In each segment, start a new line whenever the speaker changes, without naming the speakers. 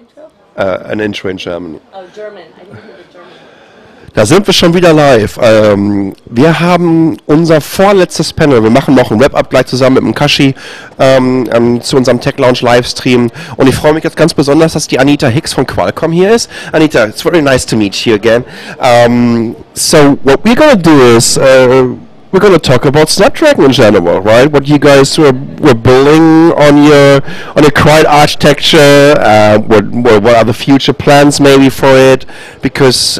intro?
An intro in German.
Oh, German. I didn't hear the German.
Da sind wir schon wieder live. Wir haben unser vorletztes Panel. Wir machen noch ein Wrap-Up gleich zusammen mit dem Kashi zu unserem Tech Lounge Livestream. Und ich freue mich jetzt ganz besonders, dass die Anita Hix von Qualcomm hier ist. Anita, it's very nice to meet you again. So what we're going to do is we're going to talk about Snapdragon in general, right? What you guys were building on your Quad architecture. What are the future plans maybe for it? Because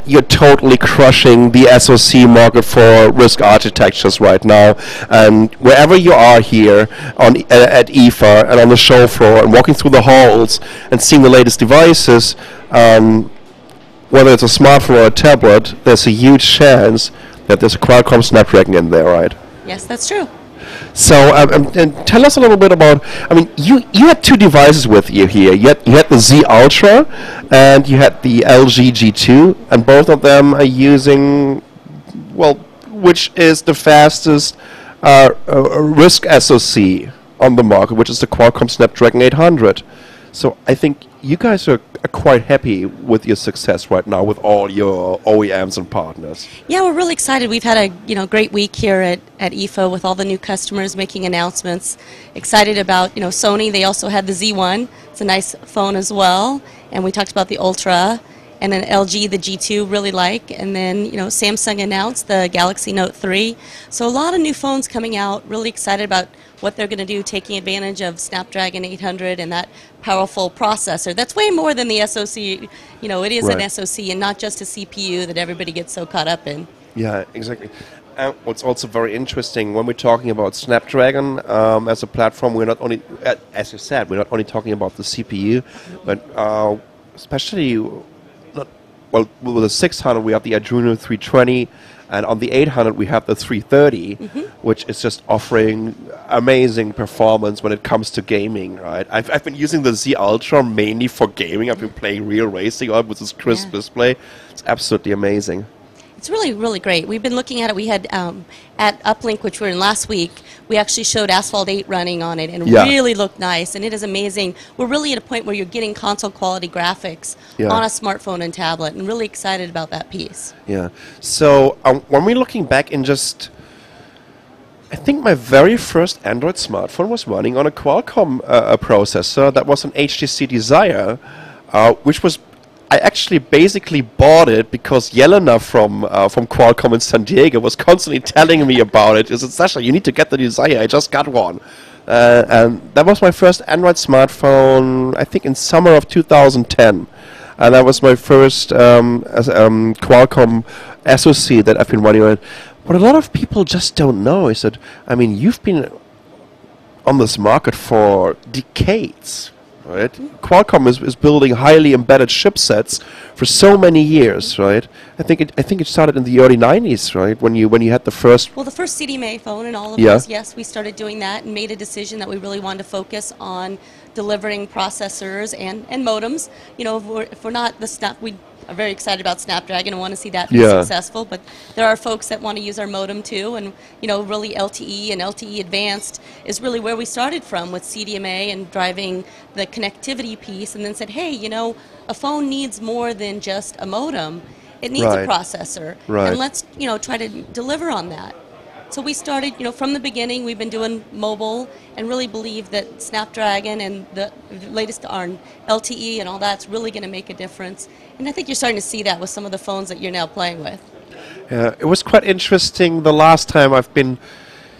you're totally crushing the SoC market for RISC architectures right now. And wherever you are here at IFA and on the show floor and walking through the halls and seeing the latest devices, whether it's a smartphone or a tablet, there's a huge chance that there's a Qualcomm Snapdragon in there, right?
Yes, that's true.
So, and tell us a little bit about. I mean, you had two devices with you here. You had the Z Ultra, and you had the LG G2, and both of them are using, well, which is the fastest RISC SoC on the market, which is the Qualcomm Snapdragon 800. So I think you guys are quite happy with your success right now with all your OEMs and partners.
Yeah, we're really excited. We've had a great week here at IFA with all the new customers making announcements. Excited about Sony. They also had the Z1. It's a nice phone as well. And we talked about the Ultra. And then LG, the G2, really like. And then, Samsung announced the Galaxy Note 3. So a lot of new phones coming out. Really excited about what they're going to do, taking advantage of Snapdragon 800 and that powerful processor. That's way more than the SoC. It is an SoC and not just a CPU that everybody gets so caught up in.
Yeah, exactly. What's also very interesting when we're talking about Snapdragon as a platform, we're not only, as you said, we're not only talking about the CPU, but especially. Well, with the 600 we have the Adreno 320, and on the 800 we have the 330, which is just offering amazing performance when it comes to gaming, right? I've been using the Z Ultra mainly for gaming. I've been playing real racing on with this crisp display. It's absolutely amazing.
It's really, really great. We've been looking at it. We had at Uplink, which we were in last week, we actually showed Asphalt 8 running on it and really looked nice. And it is amazing. We're really at a point where you're getting console quality graphics on a smartphone and tablet, and really excited about that piece.
Yeah. So when we're looking back in I think my very first Android smartphone was running on a Qualcomm processor. That was an HTC Desire, which was I actually basically bought it because Jelena from Qualcomm in San Diego was constantly telling me about it. She said, Sascha, you need to get the Desire. I just got one. And that was my first Android smartphone, I think in summer of 2010. And that was my first Qualcomm SoC that I've been running on. What a lot of people just don't know is that, I mean, you've been on this market for decades. Right? Qualcomm is building highly embedded chipsets for so many years, right? I think it started in the early 90s, right? When you had the first.
Well, the first CDMA phone and all of us, yes, we started doing that and made a decision that we really wanted to focus on delivering processors and modems. If we're not the stuff we are very excited about Snapdragon and want to see that be successful, but there are folks that want to use our modem too, and really LTE and LTE Advanced is really where we started from with CDMA and driving the connectivity piece, and then said, hey, a phone needs more than just a modem. It needs a processor, and let's try to deliver on that. So we started, from the beginning, we've been doing mobile and really believe that Snapdragon and the latest on LTE and all that's really going to make a difference. And I think you're starting to see that with some of the phones that you're now playing with.
Yeah, it was quite interesting the last time I've been,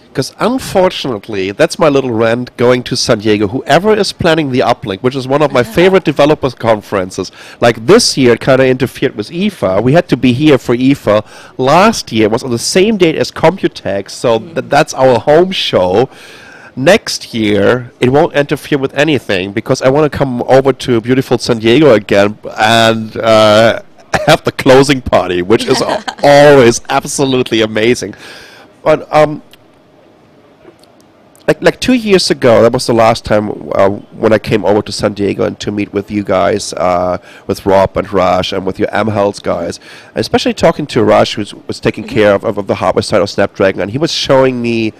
because unfortunately, that's my little rant going to San Diego. Whoever is planning the Uplink, which is one of my favorite developers conferences, like this year it kind of interfered with IFA. We had to be here for IFA. Last year was on the same date as Computex, so that's our home show. Next year, it won't interfere with anything because I want to come over to beautiful San Diego again and have the closing party, which is always absolutely amazing. But like 2 years ago, that was the last time when I came over to San Diego and to meet with you guys, with Rob and Raj and with your M-Health guys, and especially talking to Raj, who was taking care of the hardware side of Snapdragon, and he was showing me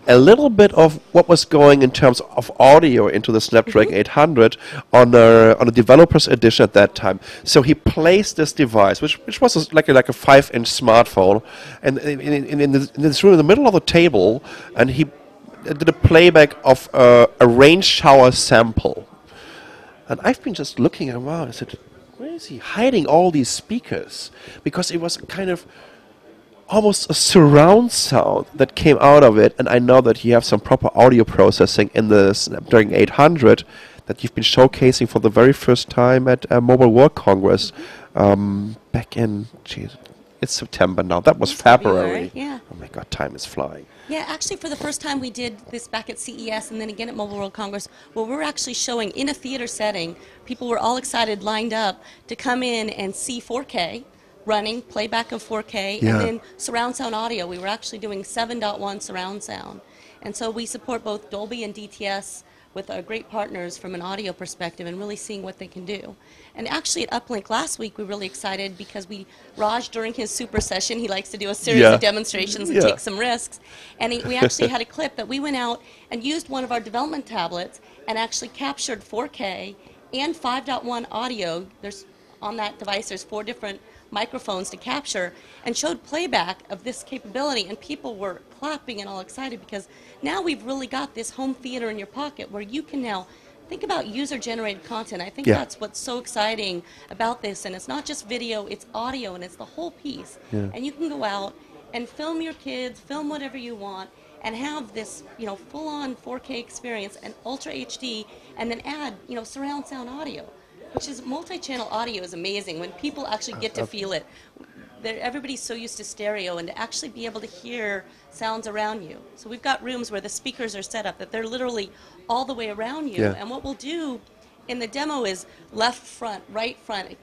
a little bit of what was going in terms of audio into the Snapdragon 800 on a developer's edition at that time. So he placed this device, which was like a 5-inch smartphone, and in this room in the middle of the table, and he did a playback of a rain shower sample. And I've been just looking around. I said, where is he hiding all these speakers? Because it was kind of almost a surround sound that came out of it. And I know that you have some proper audio processing in the Snapdragon 800 that you've been showcasing for the very first time at Mobile World Congress back in, geez, it's September now. That was February.
Yeah.
Oh my God, time is flying.
Yeah, actually for the first time we did this back at CES and then again at Mobile World Congress, where we're actually showing in a theater setting. People were all excited, lined up to come in and see 4K running, playback of 4K, and then surround sound audio. We were actually doing 7.1 surround sound. And so we support both Dolby and DTS with our great partners from an audio perspective and really seeing what they can do. And actually at Uplink last week, we were really excited because Raj, during his super session, he likes to do a series of demonstrations and take some risks. And we actually had a clip that we went out and used one of our development tablets and actually captured 4K and 5.1 audio. On that device, there's 4 different microphones to capture, and showed playback of this capability, and people were clapping and all excited because now we've really got this home theater in your pocket where you can now think about user-generated content. I think that's what's so exciting about this, and it's not just video, it's audio, and it's the whole piece. And you can go out and film your kids, film whatever you want, and have this, full-on 4K experience and Ultra HD, and then add, surround sound audio. Which is multi-channel audio is amazing when people actually get to feel it. Everybody's so used to stereo, and to actually be able to hear sounds around you. So we've got rooms where the speakers are set up that they're literally all the way around you. And what we'll do in the demo is left front, right front,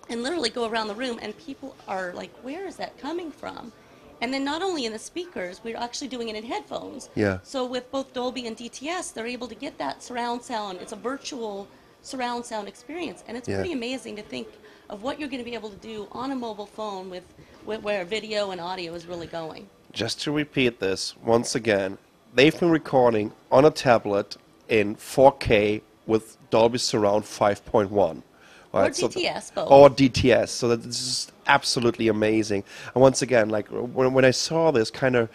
and literally go around the room, and people are like, where is that coming from? And then not only in the speakers, we're actually doing it in headphones. So with both Dolby and DTS, they're able to get that surround sound. It's a virtual surround sound experience, and it's pretty amazing to think of what you're going to be able to do on a mobile phone with where video and audio is really going.
Just to repeat this once again, they've been recording on a tablet in 4K with Dolby Surround 5.1. Right?
Or DTS, both.
Or DTS, so that this is absolutely amazing. And once again, like when I saw this kind of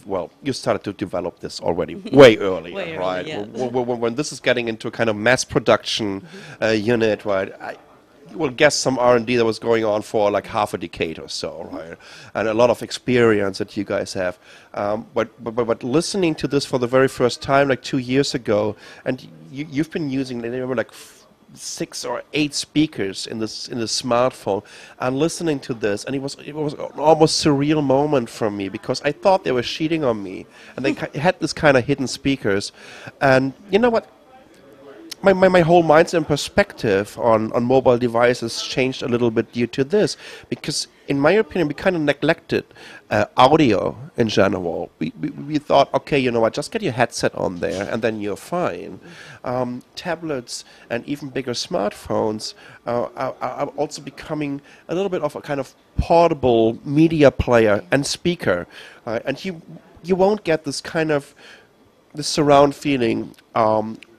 well, you started to develop this already way earlier, right? When this is getting into a kind of mass production unit, right? I will guess some R&D that was going on for like half a decade or so, right? And a lot of experience that you guys have. But listening to this for the very first time, like 2 years ago, and you've been using, I remember, like 6 or 8 speakers in the smartphone, and listening to this, and it was an almost surreal moment for me because I thought they were cheating on me, and they had this kind of hidden speakers, and you know what? My whole mindset and perspective on mobile devices changed a little bit due to this, because in my opinion we kind of neglected audio in general. We thought, okay, you know what, just get your headset on there and then you're fine. Tablets and even bigger smartphones are also becoming a little bit of a kind of portable media player and speaker, and you won't get this kind of the surround feeling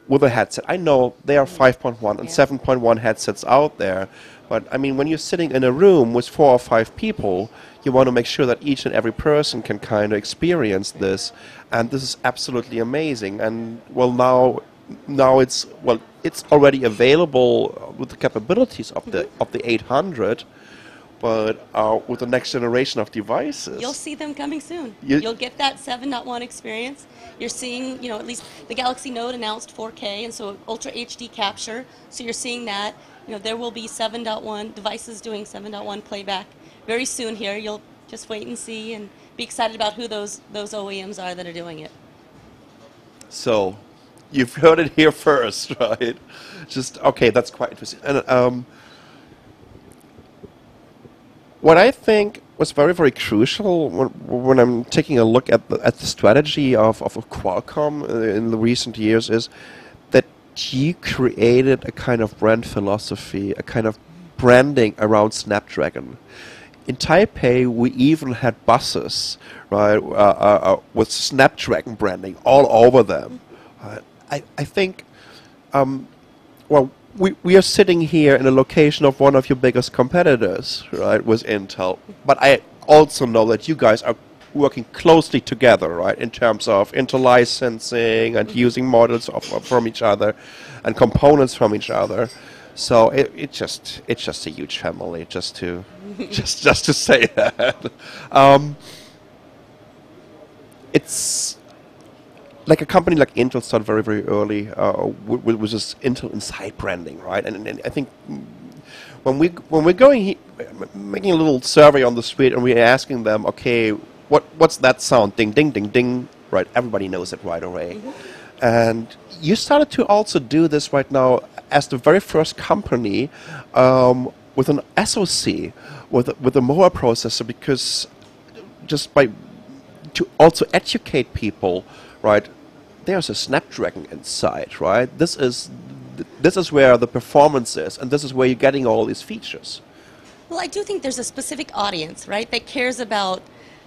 with a headset. I know there are 5.1 and 7.1 headsets out there, but I mean, when you're sitting in a room with 4 or 5 people, you want to make sure that each and every person can kind of experience this, and this is absolutely amazing. And well, now it's already available with the capabilities of the 800. But with the next generation of devices,
you'll see them coming soon. You'll get that 7.1 experience. You're seeing, at least the Galaxy Note announced 4K, and so Ultra HD capture. So you're seeing that. There will be 7.1 devices doing 7.1 playback very soon here. You'll just wait and see and be excited about who those OEMs are that are doing it.
So you've heard it here first, right? Okay, that's quite interesting. And what I think was very, very crucial when I'm taking a look at the strategy of Qualcomm in the recent years is that you created a kind of brand philosophy, a kind of branding around Snapdragon. In Taipei, we even had buses, right, with Snapdragon branding all over them. I think, well, we are sitting here in a location of one of your biggest competitors, right, with Intel. But I also know that you guys are working closely together, right, in terms of interlicensing and using models from each other and components from each other. So it's just a huge family, just to just to say that. It's like a company like Intel started very, very early with this Intel Inside branding, right? And I think when we're going making a little survey on the street and we're asking them, okay, what's that sound? Ding, ding, ding, ding. Right, everybody knows it right away. And you started to also do this right now as the very first company with an SoC, with a MOA processor, because just by to also educate people, right? There's a Snapdragon inside, right? This is where the performance is, and this is where you're getting all these features.
Well, I do think there's a specific audience, right, that cares about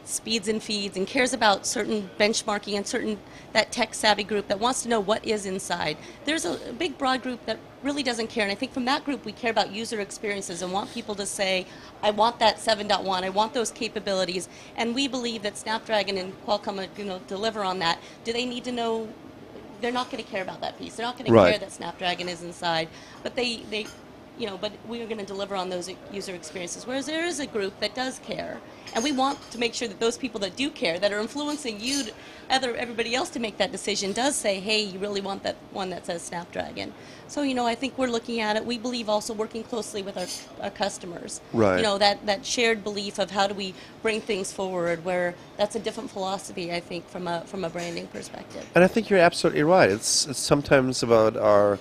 speeds and feeds and cares about certain benchmarking and certain that tech savvy group that wants to know what is inside. There's a big broad group that really doesn't care, and I think from that group we care about user experiences and want people to say, I want that 7.1, I want those capabilities, and we believe that Snapdragon and Qualcomm deliver on that. Do they need to know? They're not going to care about that piece. They're not going to care that Snapdragon is inside, but but we are going to deliver on those user experiences. Whereas there is a group that does care, and we want to make sure that those people that do care, that are influencing you, everybody else to make that decision, does say, hey, you really want that one that says Snapdragon. So, I think we're looking at it. We believe also working closely with our customers.
Right.
That shared belief of how do we bring things forward, where that's a different philosophy, I think, from a branding perspective.
And I think you're absolutely right. It's sometimes about our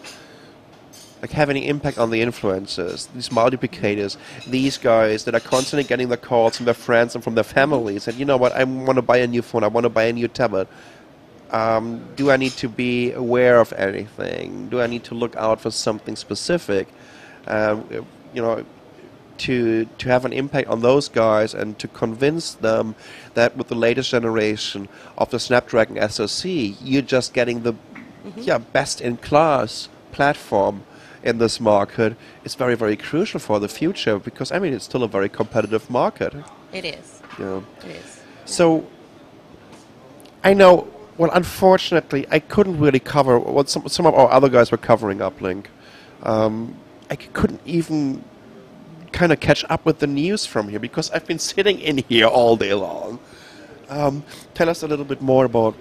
having an impact on the influencers, these multiplicators, these guys that are constantly getting the calls from their friends and from their families, and you know what, I want to buy a new phone, I want to buy a new tablet. Do I need to be aware of anything? Do I need to look out for something specific? To have an impact on those guys and to convince them that with the latest generation of the Snapdragon SoC, you're just getting the best-in-class platform in this market. Is very, very crucial for the future, because I mean it's still a very competitive market.
It is.
Yeah.
It is.
So I know. Well, unfortunately, I couldn't really cover what some of our other guys were covering Uplink. I couldn't even kind of catch up with the news from here because I've been sitting in here all day long. Tell us a little bit more about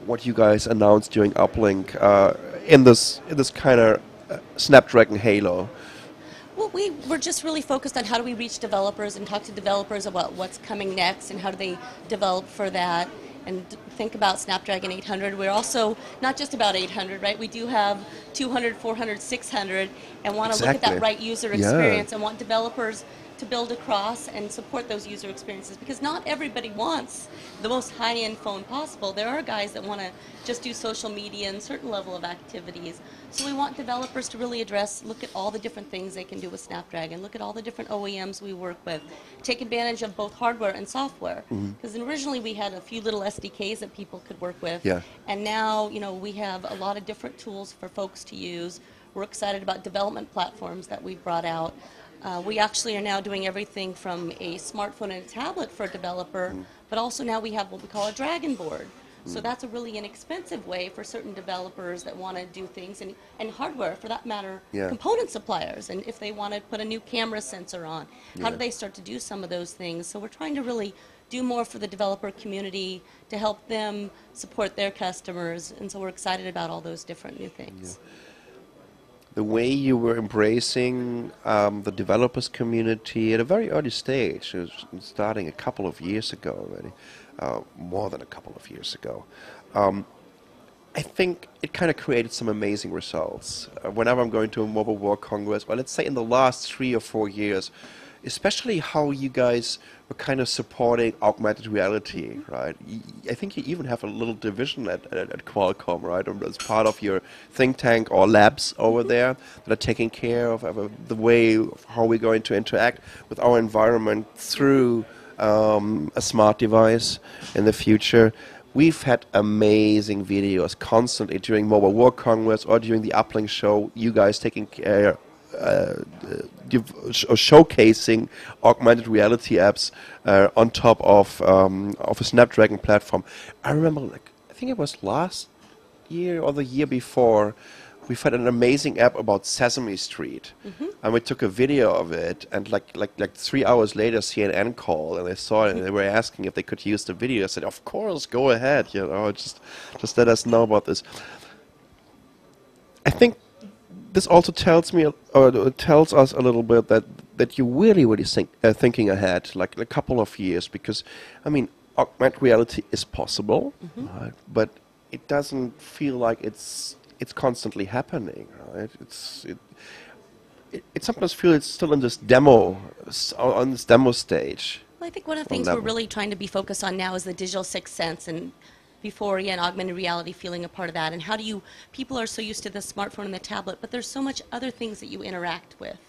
what you guys announced during Uplink in this kind of Snapdragon halo.
Well, we were just really focused on how do we reach developers and talk to developers about what's coming next and how do they develop for that and think about Snapdragon 800. We're also not just about 800, right? We do have 200, 400, 600 and want to look at that right user experience and want developers to build across and support those user experiences, because not everybody wants the most high-end phone possible. There are guys that want to just do social media and certain level of activities. So we want developers to really look at all the different things they can do with Snapdragon, look at all the different OEMs we work with, take advantage of both hardware and software. Because originally we had a few little SDKs that people could work with, and now we have a lot of different tools for folks to use. We're excited about development platforms that we've brought out. We actually are now doing everything from a smartphone and a tablet for a developer, but also now we have what we call a Dragon board. So that's a really inexpensive way for certain developers that want to do things, and hardware, for that matter, component suppliers. And if they want to put a new camera sensor on, how do they start to do some of those things? So we're trying to really do more for the developer community to help them support their customers, and so we're excited about all those different new things.
The way you were embracing the developers community at a very early stage, it was starting a couple of years ago already, more than a couple of years ago, I think it kind of created some amazing results. Whenever I'm going to a Mobile World Congress, well, let's say in the last 3 or 4 years, especially how you guys were kind of supporting augmented reality, right? I think you even have a little division at Qualcomm, right? As part of your think tank or labs over there that are taking care of the way of how we're going to interact with our environment through a smart device in the future. We've had amazing videos constantly during Mobile World Congress or during the Uplink show. You guys taking care, showcasing augmented reality apps on top of a Snapdragon platform. I remember, like, I think it was last year or the year before, we've had an amazing app about Sesame Street, and we took a video of it. And like 3 hours later, CNN called and they saw it and they were asking if they could use the video. I said, "Of course, go ahead. You know, just let us know about this." I think this also tells me, or tells us a little bit that you're really thinking ahead, like a couple of years, because I mean, augmented reality is possible, right? But it doesn't feel like it's constantly happening, right? It sometimes feels it's still in this demo, on this demo stage.
Well, I think one of the things we're really trying to be focused on now is the digital sixth sense, and before, again, augmented reality feeling a part of that. And how do you, people are so used to the smartphone and the tablet, but there's so much other things that you interact with.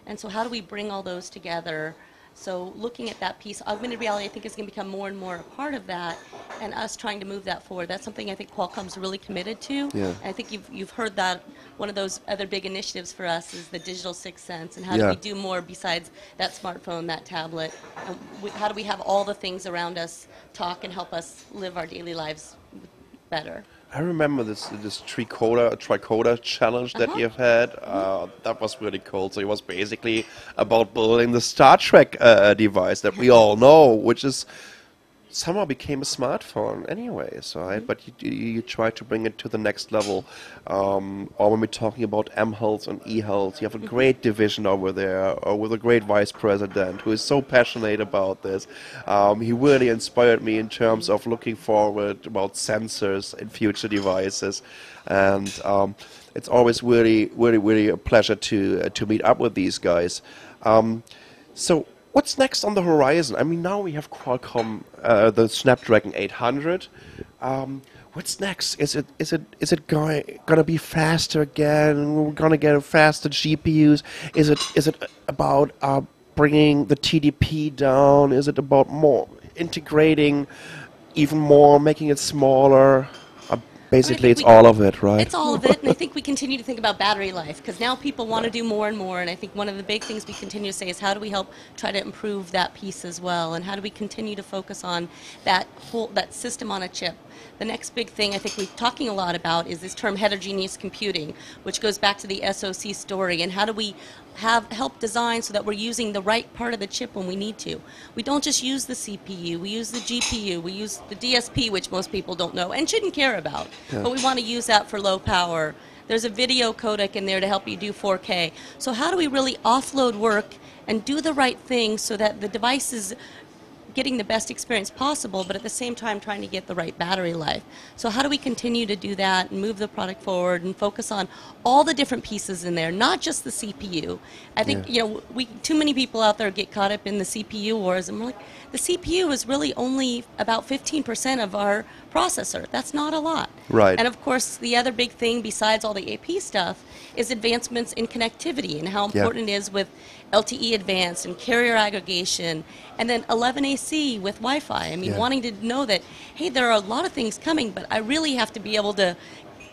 And so how do we bring all those together? So looking at that piece, augmented reality I think is going to become more and more a part of that, and us trying to move that forward. That's something I think Qualcomm's really committed to.
Yeah.
And I think you've heard that one of those other big initiatives for us is the digital sixth sense, and how do we do more besides that smartphone, that tablet? And how do we have all the things around us talk and help us live our daily lives better?
I remember this tricoder challenge that you've had. That was really cool. So it was basically about building the Star Trek device that we all know, which is somehow became a smartphone anyways, right? But you try to bring it to the next level. Or when we're talking about M-Health and E-Health, you have a great division over there, or with a great vice president who is so passionate about this. He really inspired me in terms of looking forward about sensors in future devices. And it's always really a pleasure to meet up with these guys. So what's next on the horizon? I mean, now we have Qualcomm, the Snapdragon 800. What's next? Is it gonna be faster again? We're gonna get faster GPUs. Is it about bringing the TDP down? Is it about more integrating even more, making it smaller? Basically, it's all of it, right?
It's all of it, and I think we continue to think about battery life, because now people want to do more and more, and I think one of the big things we continue to say is how do we help try to improve that piece as well, and how do we continue to focus on that system on a chip. The next big thing I think we're talking a lot about is this term heterogeneous computing, which goes back to the SoC story, and how do we help design so that we're using the right part of the chip when we need to. We don't just use the CPU, we use the GPU, we use the DSP, which most people don't know and shouldn't care about, but we want to use that for low power. There's a video codec in there to help you do 4K. So how do we really offload work and do the right thing so that the device is getting the best experience possible, but at the same time trying to get the right battery life? So how do we continue to do that and move the product forward and focus on all the different pieces in there, not just the CPU? I think too many people out there get caught up in the CPU wars, and we're like, the CPU is really only about 15% of our processor. That's not a lot.
Right.
And of course, the other big thing besides all the AP stuff is advancements in connectivity and how important it is with LTE Advanced and carrier aggregation, and then 11AC with Wi-Fi. I mean, wanting to know that, hey, there are a lot of things coming, but I really have to be able to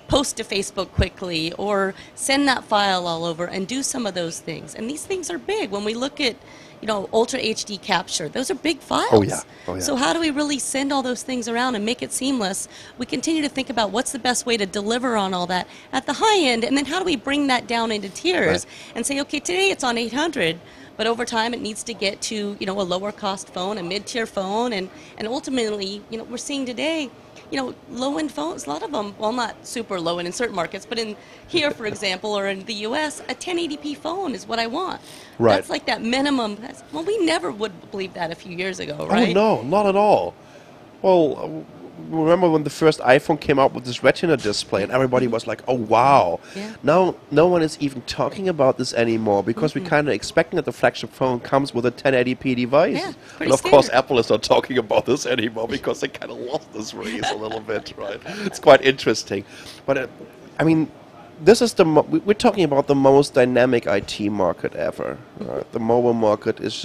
post to Facebook quickly or send that file all over and do some of those things. And these things are big. When we look at, Ultra HD capture, those are big files.
Oh, yeah.
So how do we really send all those things around and make it seamless? We continue to think about what's the best way to deliver on all that at the high end, and then how do we bring that down into tiers and say, okay, today it's on 800, but over time it needs to get to, a lower cost phone, a mid-tier phone, and ultimately, we're seeing today, low-end phones, a lot of them, well, not super low-end in certain markets, but in here, for example, or in the U.S., a 1080p phone is what I want.
Right.
That's like that minimum. Well, we never would believe that a few years ago, right?
Oh, no, not at all. Well, remember when the first iPhone came out with this Retina display, and everybody was like, "Oh wow!"
Yeah.
Now no one is even talking about this anymore because we're kind of expecting that the flagship phone comes with a 1080p device.
Yeah, pretty
and of course,
standard.
Apple is not talking about this anymore because they kind of lost this race a little bit, right? It's quite interesting, but I mean. This is we're talking about the most dynamic IT market ever. The mobile market is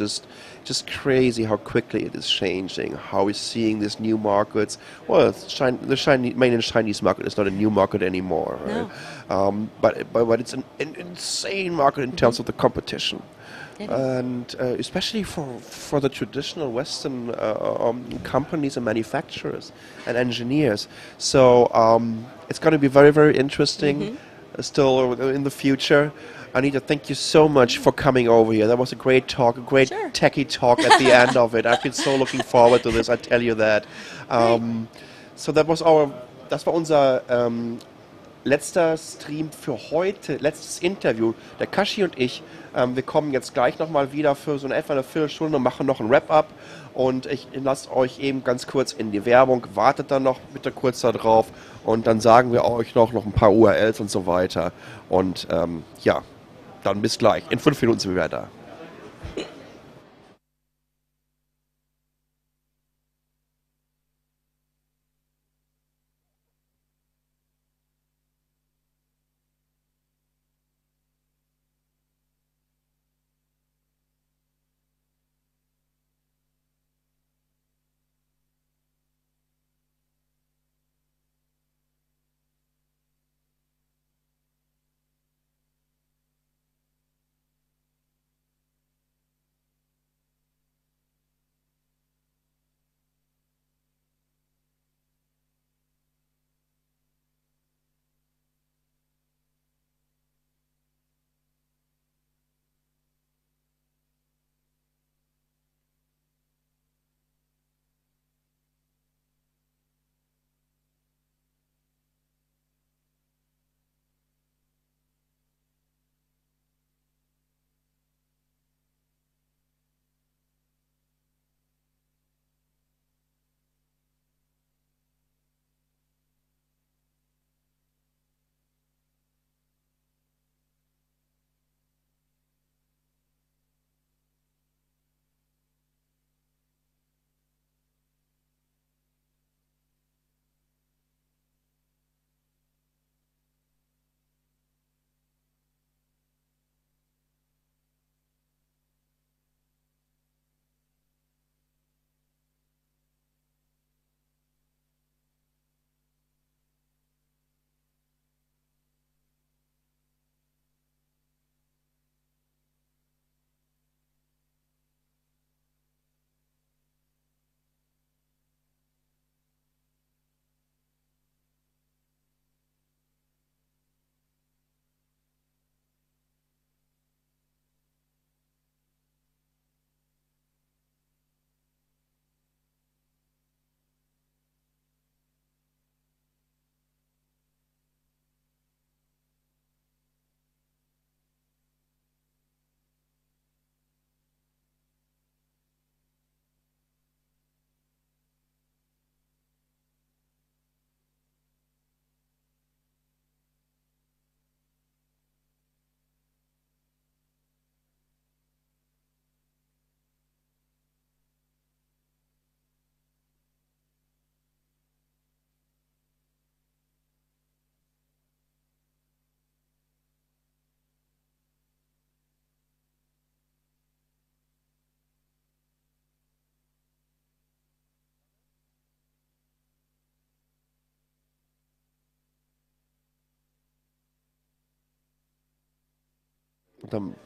just crazy how quickly it is changing. How we're seeing these new markets. Well, the mainland Chinese market is not a new market anymore, right?
No.
But it's an insane market in terms of the competition.
It is.
And especially for the traditional Western companies and manufacturers and engineers. So it's going to be very, very interesting still in the future. Anita, thank you so much for coming over here. That was a great talk, a great techie talk at the end of it. I've been so looking forward to this, I tell you that. So das war unser letzter Stream für heute, letztes Interview. Der Kashi und ich, wir kommen jetzt gleich nochmal wieder für so etwa eine Viertelstunde und machen noch ein Wrap-up. Und ich lasse euch eben ganz kurz in die Werbung. Wartet dann noch bitte kurz da drauf. Und dann sagen wir euch noch ein paar URLs und so weiter. Und ja, dann bis gleich. In 5 Minuten sind wir wieder da.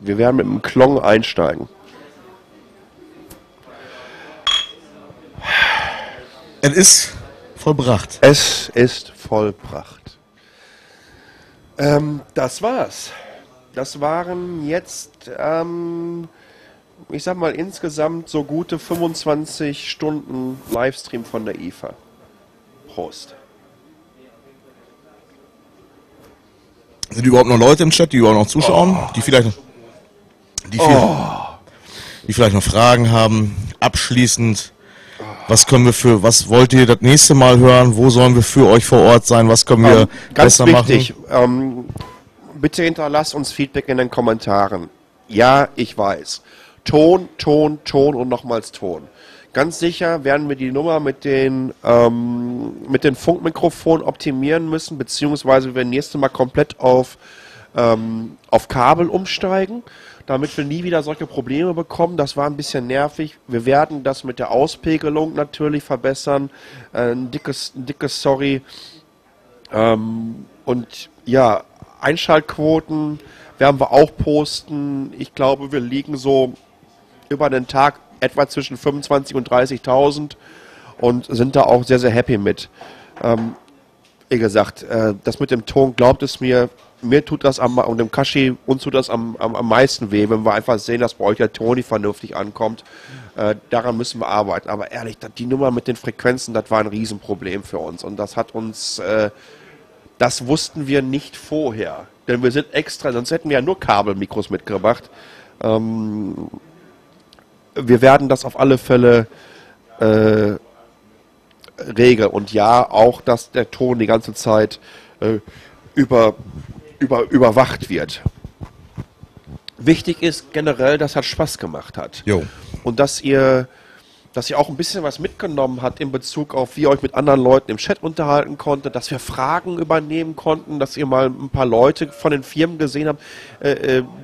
Wir werden mit einem Klong einsteigen.
Es ist vollbracht.
Es ist vollbracht. Das war's. Das waren jetzt, ich sag mal, insgesamt so gute 25 Stunden Livestream von der IFA. Prost.
Sind überhaupt noch Leute im Chat, die überhaupt noch zuschauen, die vielleicht noch Fragen haben? Abschließend Was wollt ihr das nächste Mal hören? Wo sollen wir für euch vor Ort sein? Was können wir
ganz
besser
wichtig,
machen?
Bitte hinterlasst uns Feedback in den Kommentaren. Ja, ich weiß. Ton, Ton, Ton und nochmals Ton. Ganz sicher werden wir die Nummer mit den Funkmikrofonen optimieren müssen, beziehungsweise wir werden nächstes Mal komplett auf Kabel umsteigen, damit wir nie wieder solche Probleme bekommen. Das war ein bisschen nervig. Wir werden das mit der Auspegelung natürlich verbessern. Ein dickes Sorry. Und ja, Einschaltquoten werden wir auch posten. Ich glaube, wir liegen so über den Tag etwa zwischen 25.000 und 30.000 und sind da auch sehr, sehr happy mit. Wie gesagt, das mit dem Ton, glaubt es mir, mir tut das und dem Kashi, uns tut das am meisten weh, wenn wir einfach sehen, dass bei euch der Ton nicht vernünftig ankommt. Daran müssen wir arbeiten. Aber ehrlich, die Nummer mit den Frequenzen, das war ein Riesenproblem für uns. Und das hat uns, das wussten wir nicht vorher. Denn wir sind extra, sonst hätten wir ja nur Kabelmikros mitgebracht. Wir werden das auf alle Fälle regeln. Und ja, auch, dass der Ton die ganze Zeit überwacht wird. Wichtig ist generell, dass es Spaß gemacht hat.
Jo.
Und dass ihr auch ein bisschen was mitgenommen habt in Bezug auf, wie ihr euch mit anderen Leuten im Chat unterhalten konntet, dass wir Fragen übernehmen konnten, dass ihr mal ein paar Leute von den Firmen gesehen habt,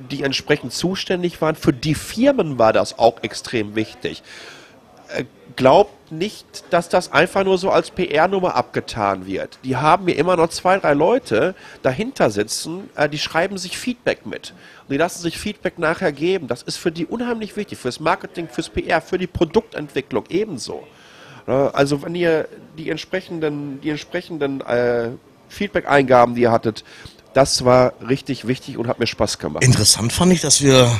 die entsprechend zuständig waren. Für die Firmen war das auch extrem wichtig. Glaubt nicht, dass das einfach nur so als PR-Nummer abgetan wird. Die haben mir immer noch 2, 3 Leute dahinter sitzen, die schreiben sich Feedback mit. Und die lassen sich Feedback nachher geben. Das ist für die unheimlich wichtig, fürs Marketing, fürs PR, für die Produktentwicklung ebenso. Also wenn ihr die entsprechenden Feedback-Eingaben, die ihr hattet, das war richtig wichtig und hat mir Spaß gemacht.
Interessant fand ich, dass wir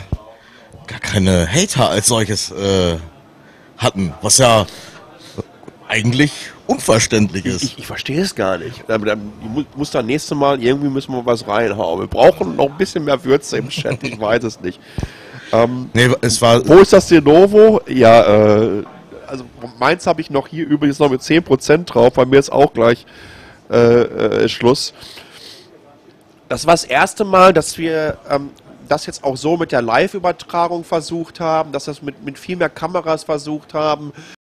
gar keine Hater als solches hatten, was ja eigentlich unverständlich ist.
Ich verstehe es gar nicht. Muss dann nächstes Mal, irgendwie müssen wir was reinhauen. Wir brauchen noch ein bisschen mehr Würze im Chat, ich weiß es nicht.
Nee, es war.
Wo ist das Lenovo? Ja, also meins habe ich noch hier übrigens noch mit 10% drauf, bei mir ist auch gleich Schluss. Das war das erste Mal, dass wir das jetzt auch so mit der Live-Übertragung versucht haben, dass wir es mit viel mehr Kameras versucht haben.